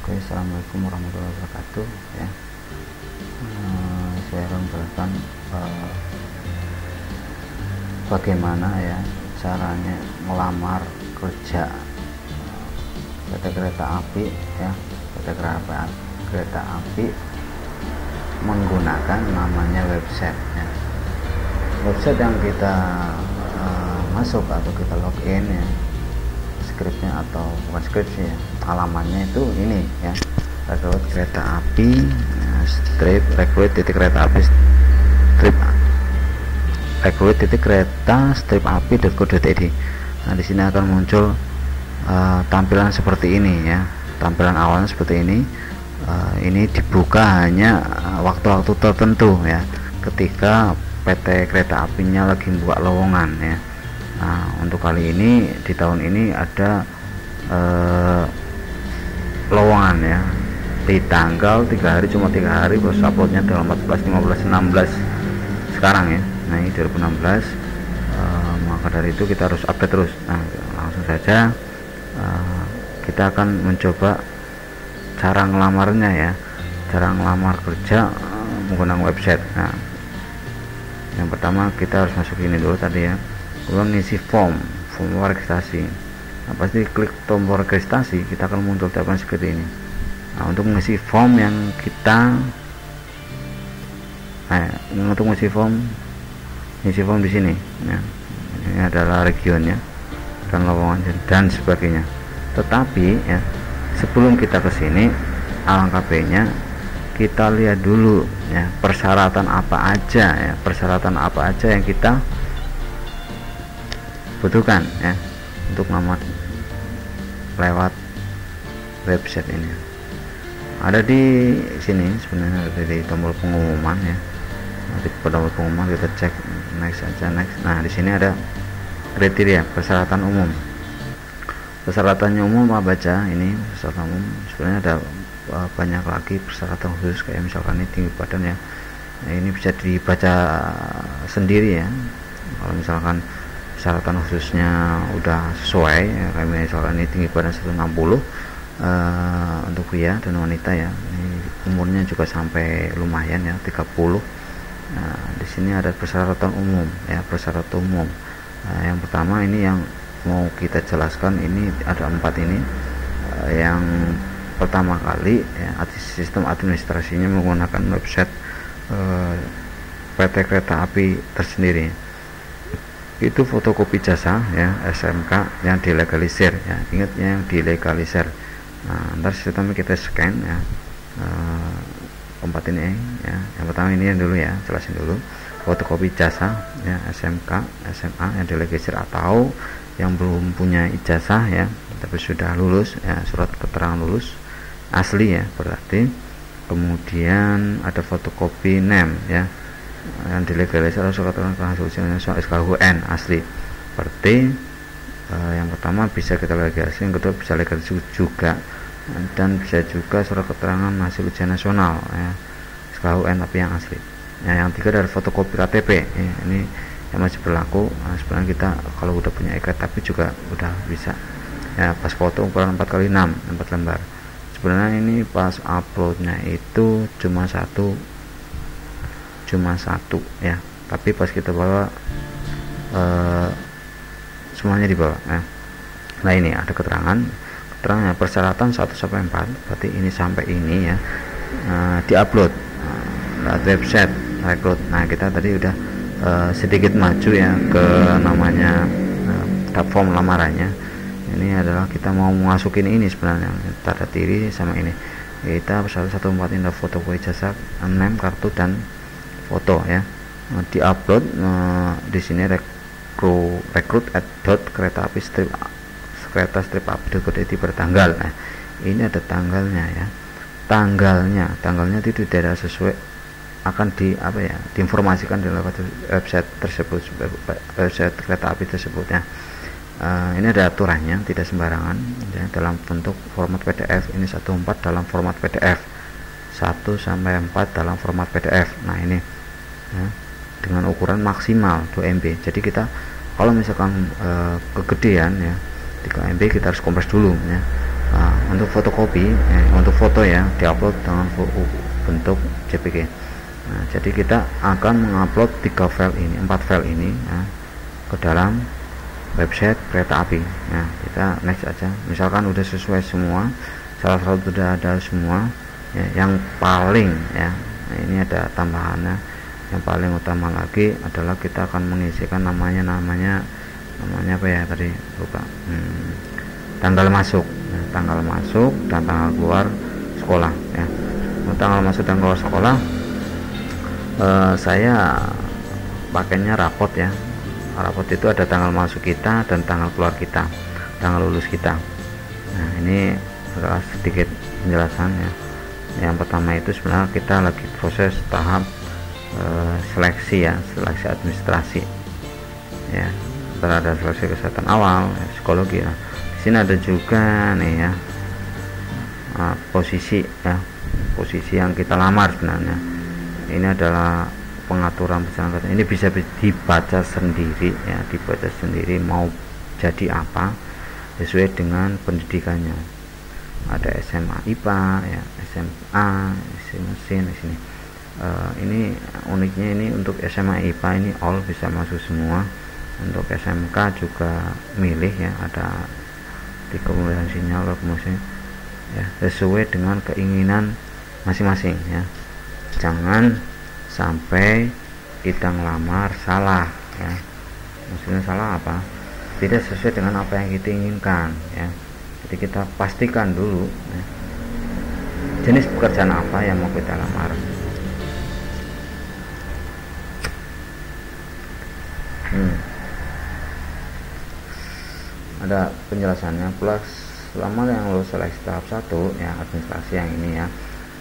Oke, assalamualaikum warahmatullahi wabarakatuh ya. Saya akan menjelaskan bagaimana ya caranya melamar kerja PT Kereta Api ya, PT Kereta Api menggunakan namanya website ya. Website yang kita masuk atau kita login ya, skripnya atau bukan skripsi ya, alamannya itu ini ya, rekrut kereta api strip rekrut.kereta-api.co.id. Nah, di sini akan muncul tampilan seperti ini ya. Tampilan awalnya seperti ini. Ini dibuka hanya waktu-waktu tertentu ya, ketika PT Kereta Apinya lagi buka lowongan ya. Nah, untuk kali ini di tahun ini ada lowongan ya di tanggal 3 hari, cuma 3 hari, terus uploadnya tanggal 14, 15, 16 sekarang ya. Nah, ini 2016. Maka dari itu kita harus update terus. Nah, langsung saja kita akan mencoba cara ngelamarnya ya, cara ngelamar kerja menggunakan website. Nah, yang pertama kita harus masuk ini dulu tadi ya, kemudian ngisi form registrasi. Nah, pasti klik tombol registrasi, kita akan muncul tampilan seperti ini. Nah, untuk mengisi form yang kita untuk mengisi form di sini ya. Ini adalah regionnya dan lowongan dan sebagainya. Tetapi ya, sebelum kita ke sini, alangkah baiknya kita lihat dulu ya, persyaratan apa aja yang kita butuhkan ya untuk melamar lewat website ini. Ada di sini sebenarnya, ada di tombol pengumuman ya. Nanti tombol pengumuman kita cek next aja, next. Nah, di sini ada kriteria persyaratan umum. Persyaratannya umum apa aja? Ini persyaratan umum sebenarnya ada banyak lagi persyaratan khusus, kayak misalkan ini tinggi badan ya. Nah, ini bisa dibaca sendiri ya. Kalau misalkan persyaratan khususnya udah sesuai ya, kayak misalkan ini tinggi badan 160 untuk pria dan wanita ya. Ini umurnya juga sampai lumayan ya, 30. Nah, di sini ada persyaratan umum ya, persyaratan umum. Nah, yang pertama ini yang mau kita jelaskan, ini ada 4 ini. Yang pertama kali ya, sistem administrasinya menggunakan website PT Kereta Api tersendiri. Itu fotokopi jasa ya, SMK yang dilegalisir ya, ingat yang dilegalisir. Nah, ntar sistemnya kita scan ya, tempat ini ya. Yang pertama ini yang dulu ya, jelasin dulu fotokopi jasa ya, SMK SMA yang dilegalisir atau yang belum punya ijazah ya tapi sudah lulus ya, surat keterangan lulus asli ya berarti. Kemudian ada fotokopi NEM ya, yang dilegalisir atau surat keterangan hasil SKHUN asli berarti. Yang pertama bisa kita legalisir, yang kedua bisa legalisir juga, dan bisa juga surat keterangan hasil ujian nasional ya, SKHUN tapi yang asli ya. Yang ketiga dari fotokopi KTP ya, ini yang masih berlaku. Nah, sebenarnya kita kalau udah punya tapi juga udah bisa ya, pas foto ukuran 4x6 4 lembar. Sebenarnya ini pas uploadnya itu cuma satu ya, tapi pas kita bawa semuanya dibawa ya. Nah, ini ada keterangannya persyaratan 1-4, berarti ini sampai ini ya, diupload website rekrut. Nah, kita tadi udah sedikit maju ya ke namanya form lamarannya. Ini adalah kita mau masukin ini sebenarnya, tanda diri sama ini. Kita persyaratan 1-4 ini fotokopi ijazah, NEM, kartu dan foto ya. Diupload di sini rekrut@kereta-api.co.id bertanggal. Nah, ini ada tanggalnya ya. Tanggalnya itu tidak sesuai, akan diinformasikan di lewat website tersebut, website kereta api tersebut ya. Ini ada aturannya, tidak sembarangan ya, dalam bentuk format PDF. Ini 1-4 dalam format PDF, 1-4 dalam format PDF. Nah, ini ya, dengan ukuran maksimal 2 MB. Jadi kita kalau misalkan kegedean ya 3 MB kita harus kompres dulu ya. Untuk untuk fotokopi, untuk foto ya, diupload dengan bentuk JPG. Nah, jadi kita akan mengupload 3 file ini, 4 file ini ya, ke dalam website kereta api. Nah, kita next aja. Misalkan udah sesuai semua, salah satu sudah ada semua ya, yang paling ya, nah ini ada tambahannya. Yang paling utama lagi adalah kita akan mengisikan namanya apa ya tadi, lupa. Tanggal masuk, nah, tanggal masuk dan tanggal keluar sekolah ya. Tanggal masuk dan keluar sekolah, saya pakainya rapot ya. Rapot itu ada tanggal masuk kita dan tanggal keluar kita, tanggal lulus kita. Nah, ini adalah sedikit penjelasan ya. Yang pertama itu sebenarnya kita lagi proses tahap seleksi ya, seleksi administrasi ya. Ada seleksi kesehatan awal ya, psikologi ya. Di sini ada juga nih ya, posisi ya, posisi yang kita lamar sebenarnya. Ini adalah pengaturan pesanan. Ini bisa dibaca sendiri ya, dibaca sendiri mau jadi apa sesuai dengan pendidikannya. Ada SMA IPA ya, SMA mesin di sini. Ini uniknya, ini untuk SMA IPA ini all bisa masuk semua. Untuk SMK juga milih ya, ada di kemudian sinyal kemudian ya, sesuai dengan keinginan masing-masing ya. Jangan sampai kita ngelamar salah ya. Maksudnya salah apa? Tidak sesuai dengan apa yang kita inginkan ya. Jadi kita pastikan dulu ya, jenis pekerjaan apa yang mau kita lamar. Ada penjelasannya pula. Selama yang lulus seleksi tahap 1 ya, administrasi yang ini ya,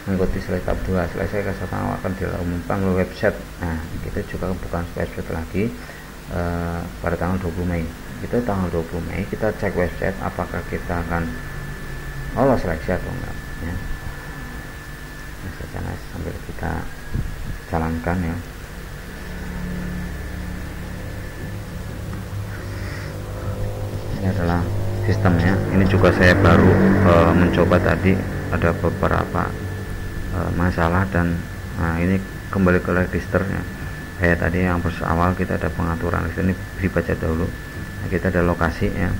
mengikuti seleksi tahap 2 seleksi kesehatan awal akan diumumkan melalui website. Nah, kita juga bukan website lagi, pada tanggal 20 Mei. Itu tanggal 20 Mei kita cek website apakah kita akan lolos seleksi atau enggak ya. Nah, sambil kita jalankan ya. Ini adalah sistemnya. Ini juga saya baru mencoba tadi, ada beberapa masalah dan ini kembali ke registernya. Kayak tadi yang awal kita ada pengaturan ini dibaca dahulu. Nah, kita ada lokasi ya.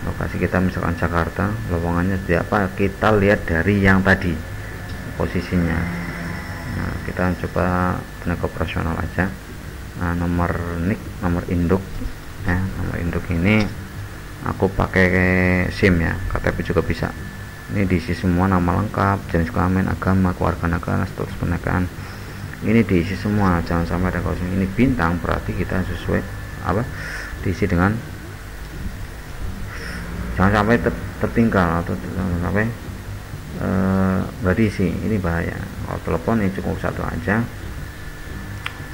Lokasi kita misalkan Jakarta, lowongannya tidak apa, kita lihat dari yang tadi posisinya. Nah, kita coba tenaga operasional aja. Nah, nomor NIK, nomor induk ya, nomor induk ini aku pakai SIM ya, KTP juga bisa. Ini diisi semua, nama lengkap, jenis kelamin, agama, kewarganegaraan, status pernikahan. Ini diisi semua, jangan sampai ada kosong. Ini bintang berarti kita sesuai apa, diisi dengan, jangan sampai tertinggal atau jangan sampai nggak diisi. Ini bahaya. Kalau telepon ini cukup satu aja.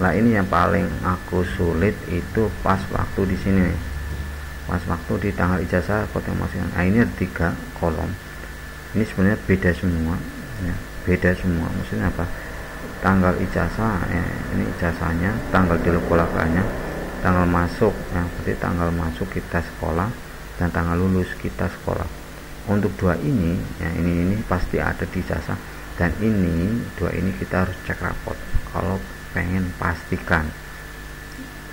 Nah, ini yang paling aku sulit itu pas waktu di sini nih. Pas waktu di tanggal ijazah kode masing. Nah, ini ada 3 kolom. Ini sebenarnya beda semua ya, beda semua. Maksudnya apa? Tanggal ijazah ya, ini ijazahnya, tanggal dilokalakannya, tanggal masuk ya, berarti tanggal masuk kita sekolah dan tanggal lulus kita sekolah. Untuk 2 ini ya, ini pasti ada di ijazah, dan ini 2 ini kita harus cek rapot kalau pengen pastikan.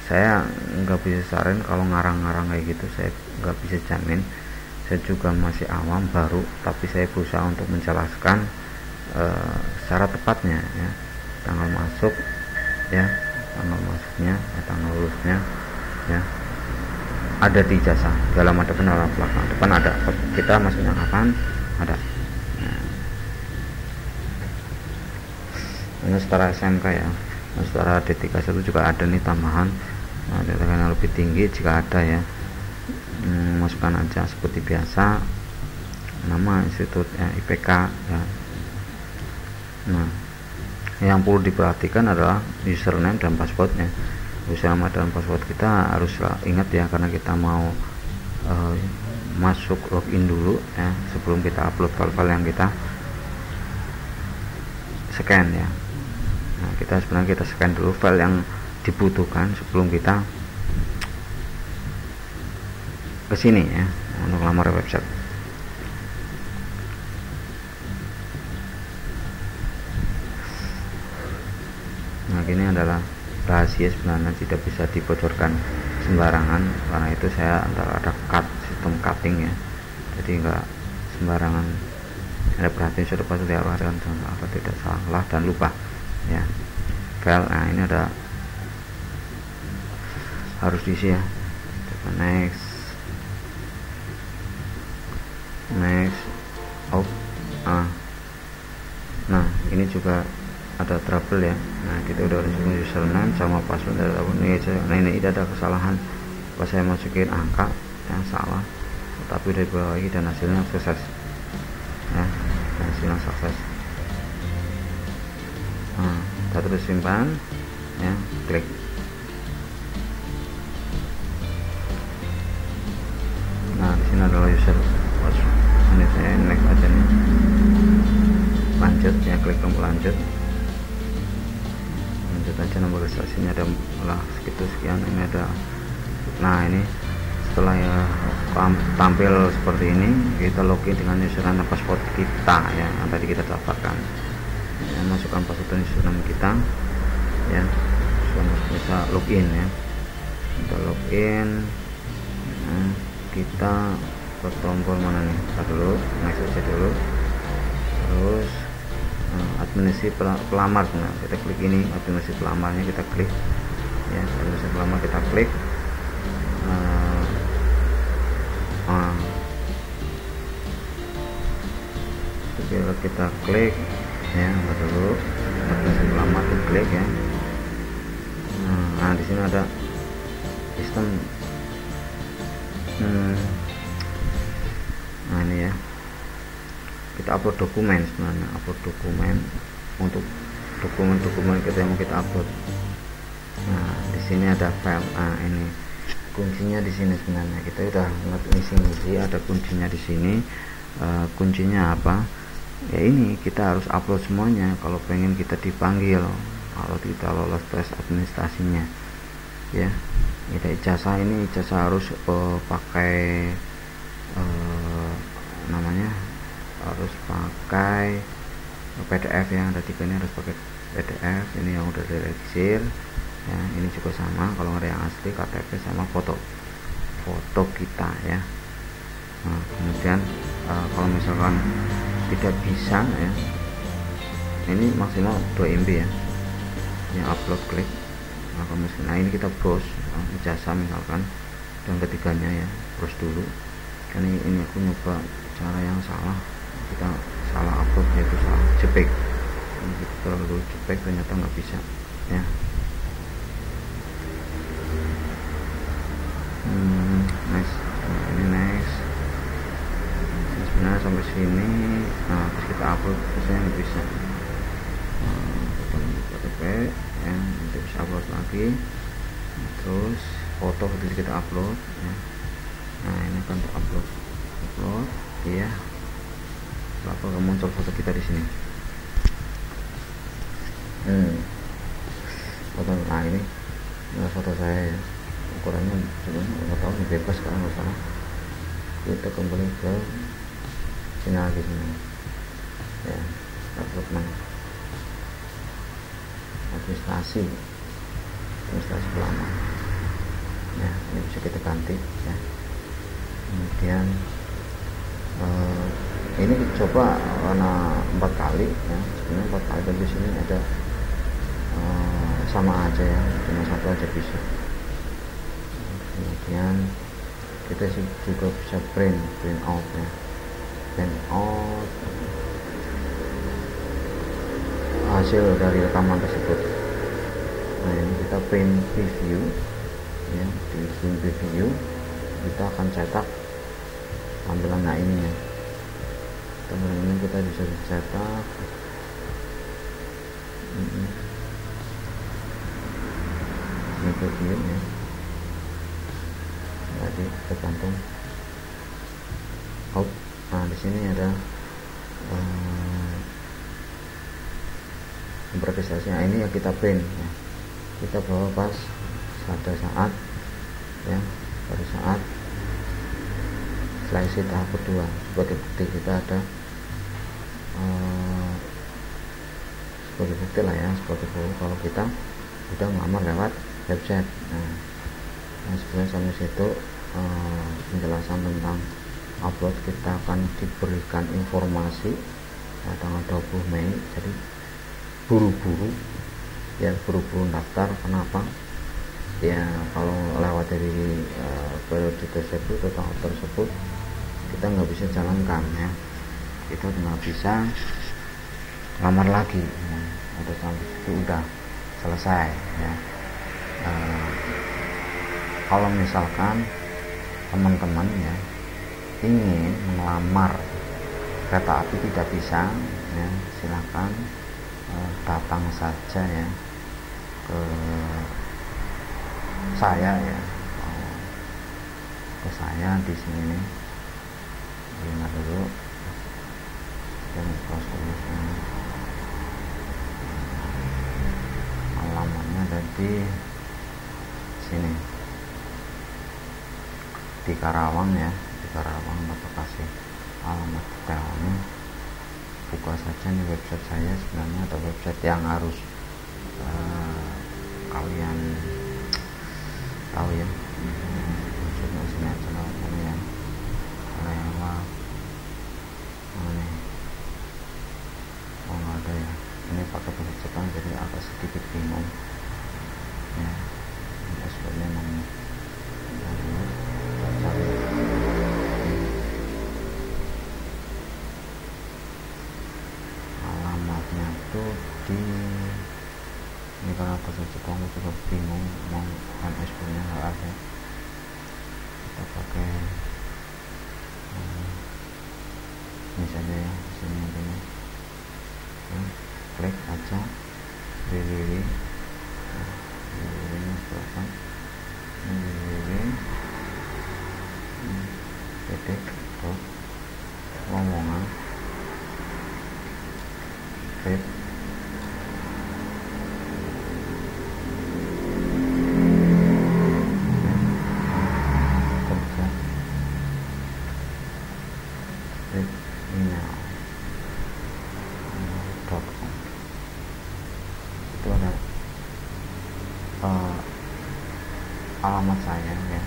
Saya nggak bisa saran kalau ngarang-ngarang kayak gitu, saya nggak bisa jamin. Saya juga masih awam baru, tapi saya berusaha untuk menjelaskan secara tepatnya ya, tanggal masuk ya, tanggal masuknya ya, tanggal lulusnya ya, ada di ijazah, dalam ada benar belakang, depan ada, kita masuknya kapan ada. Nah, ini setara SMK ya. Nah, setara D31 juga ada nih tambahan. Nah, yang lebih tinggi jika ada ya, masukkan aja seperti biasa, nama institut ya, IPK ya. Nah, yang perlu diperhatikan adalah username dan passwordnya. Username dan password kita harus ingat ya, karena kita mau masuk login dulu ya, sebelum kita upload file-file yang kita scan ya. Nah, kita sebenarnya kita scan dulu file yang dibutuhkan sebelum kita ke sini ya, untuk lamar website. ini adalah rahasia sebenarnya, tidak bisa dibocorkan sembarangan. Karena itu saya ada sistem cutting ya, jadi enggak sembarangan. Ada perhatian sudah pasti diarahkan apa tidak salah dan lupa ya. File, nah ini ada harus diisi ya. Next oh nah ini juga ada trouble ya. Nah kita udah masukin username sama password ini ada kesalahan pas saya masukin angka yang salah, tapi dari bawah ini dan hasilnya sukses ya, hasilnya sukses. Nah kita terus simpan ya, klik. Nah di sini adalah user password, ini saya next aja nih, lanjut ya, klik tombol lanjut aja. Nomor registrasinya ada segitu sekian, ini ada. Nah ini setelah ya tampil seperti ini, kita login dengan username dan password kita ya, yang tadi kita daftarkan ya. Masukkan password dan username kita ya, bisa login ya. Kita login, nah, kita ke tombol mana nih, kita dulu next aja dulu, terus administrasi pelamar. Nah kita klik ini, administrasi pelamarnya kita klik ya, administrasi pelamar kita klik. Kita klik ya, dulu administrasi pelamar kita klik ya. Nah di sini ada sistem. Nah ini ya, kita upload dokumen sebenarnya, upload dokumen untuk dokumen kita yang mau kita upload. Nah di sini ada file. Nah ini kuncinya di sini sebenarnya, kita udah ngisi ada kuncinya di sini. Kuncinya apa ya, ini kita harus upload semuanya kalau pengen kita dipanggil, kalau kita lolos tes administrasinya ya. Kita ijazah, ini ijazah harus pakai namanya harus pakai PDF yang ada 3 ini, harus pakai PDF ini yang udah diregister ya. Ini juga sama, kalau ada yang asli KTP sama foto kita ya. Nah kemudian kalau misalkan tidak bisa ya, ini maksimal 2 MB ya, ini upload klik. Nah ini kita browse ijazah misalkan, dan ketiganya ya browse dulu. Kan ini aku nyoba cara yang salah, kita salah upload, yaitu salah JPEG. Ini kita terlalu JPEG, ternyata nggak bisa ya. Next, ini next. Sebenarnya sampai sini, nah terus kita upload, terusnya nggak bisa. KTP ya, nanti bisa upload lagi. Terus foto kita upload ya. Nah ini kan untuk upload ya. Lalu muncul foto kita di sini. Foto, nah ini foto saya ya. Ukurannya sebenarnya nggak tahu, ini bebas sekarang, nggak salah. Kita kembali ke sini lagi sini ya, upload mana, administrasi pelamar ya. Ini bisa kita ganti ya. Kemudian ini coba warna 4 kali ya, sebenarnya 4 kali, dan di sini ada sama aja ya, cuma 1 aja bisa. Kemudian kita juga bisa print out ya, print out hasil dari rekaman tersebut. Nah ini kita print preview ya, di print preview kita akan cetak tampilannya ini ya. Tampilan ini kita bisa cetak ini preview ya, jadi tergantung out. Nah di sini ada registrasinya, ini yang kita print ya. Kita bawa pas pada saat ya, pada saat seleksi tahap kedua, sebagai bukti kita ada sebagai bukti lah ya, sebagai bukti kalau kita udah ngelamar lewat website. Nah, sebenarnya sampai situ penjelasan tentang upload. Kita akan diberikan informasi tanggal 20 Mei, jadi buru-buru ya, buru-buru daftar. Kenapa ya? Kalau lewat dari periode tersebut atau tahap tersebut kita nggak bisa jalankan ya, kita nggak bisa lamar lagi ya. Udah sampai situ udah selesai ya. Kalau misalkan teman-teman ya ingin melamar kereta api tidak bisa ya, silakan datang saja ya ke saya ya, ke saya di sini. Ingat dulu dan proses alamatnya ada di sini di Karawang ya, di Karawang. Bapak kasih alamat detailnya. Buka saja nih website saya sebenarnya, atau website yang harus kalian tahu ya. Coba sini aja lewat mana ya, lewat mana nih? Oh nggak ada ya, ini pakai bahasa Jepang jadi agak sedikit bingung ya. Ini sebenarnya namanya alamatnya tuh di ini. Karena bahasa Jepang juga bingung mau MS punya nggak ada, kita pakai ini saja ya, sini intinya ya, klik aja www www.lamongan web kerja email.com. Itu ada alamat saya ya,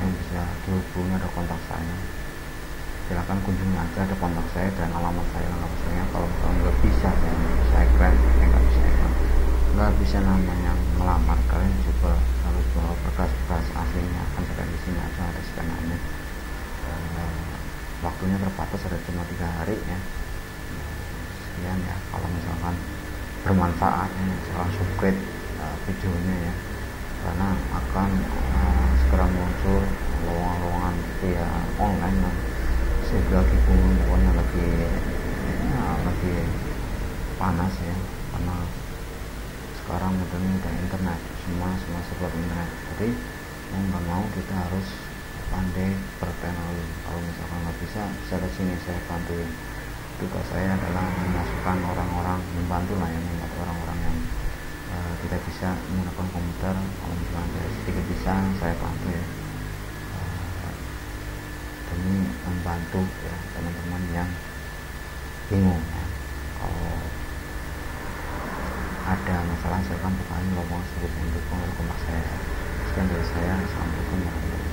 yang bisa dihubungi, ada kontak saya. Silakan kunjungi aja, ada kontak saya dan alamat saya lengkap saya. Kalau misalnya nggak bisa saya keren, nggak bisa namanya melamar, kalian juga harus bawa berkas-berkas aslinya. Kan saya di sini aja ada skenanya. Waktunya terbatas, ada cuma 3 hari ya. Sekian ya, kalau misalkan bermanfaat ya, misalkan subscribe videonya ya, karena akan segera muncul lowongan-lowongan via online yang lagi booming, pokoknya lagi panas ya, karena sekarang modelnya udah internet, semua serba internet. Jadi mau nggak mau kita harus pandai berteknologi. Kalau misalkan nggak bisa ke sini saya bantuin. Tugas saya adalah memasukkan orang-orang, membantu lah ya, membantu orang-orang yang tidak bisa menggunakan komputer. Kalau misalnya sedikit bisa saya bantu ya, demi membantu ya teman-teman yang bingung ya. Kalau ada masalah silakan bertanya, lowongan sebut untuk kontak saya. Sekian dari saya. Assalamualaikum warahmatullahi wabarakatuh.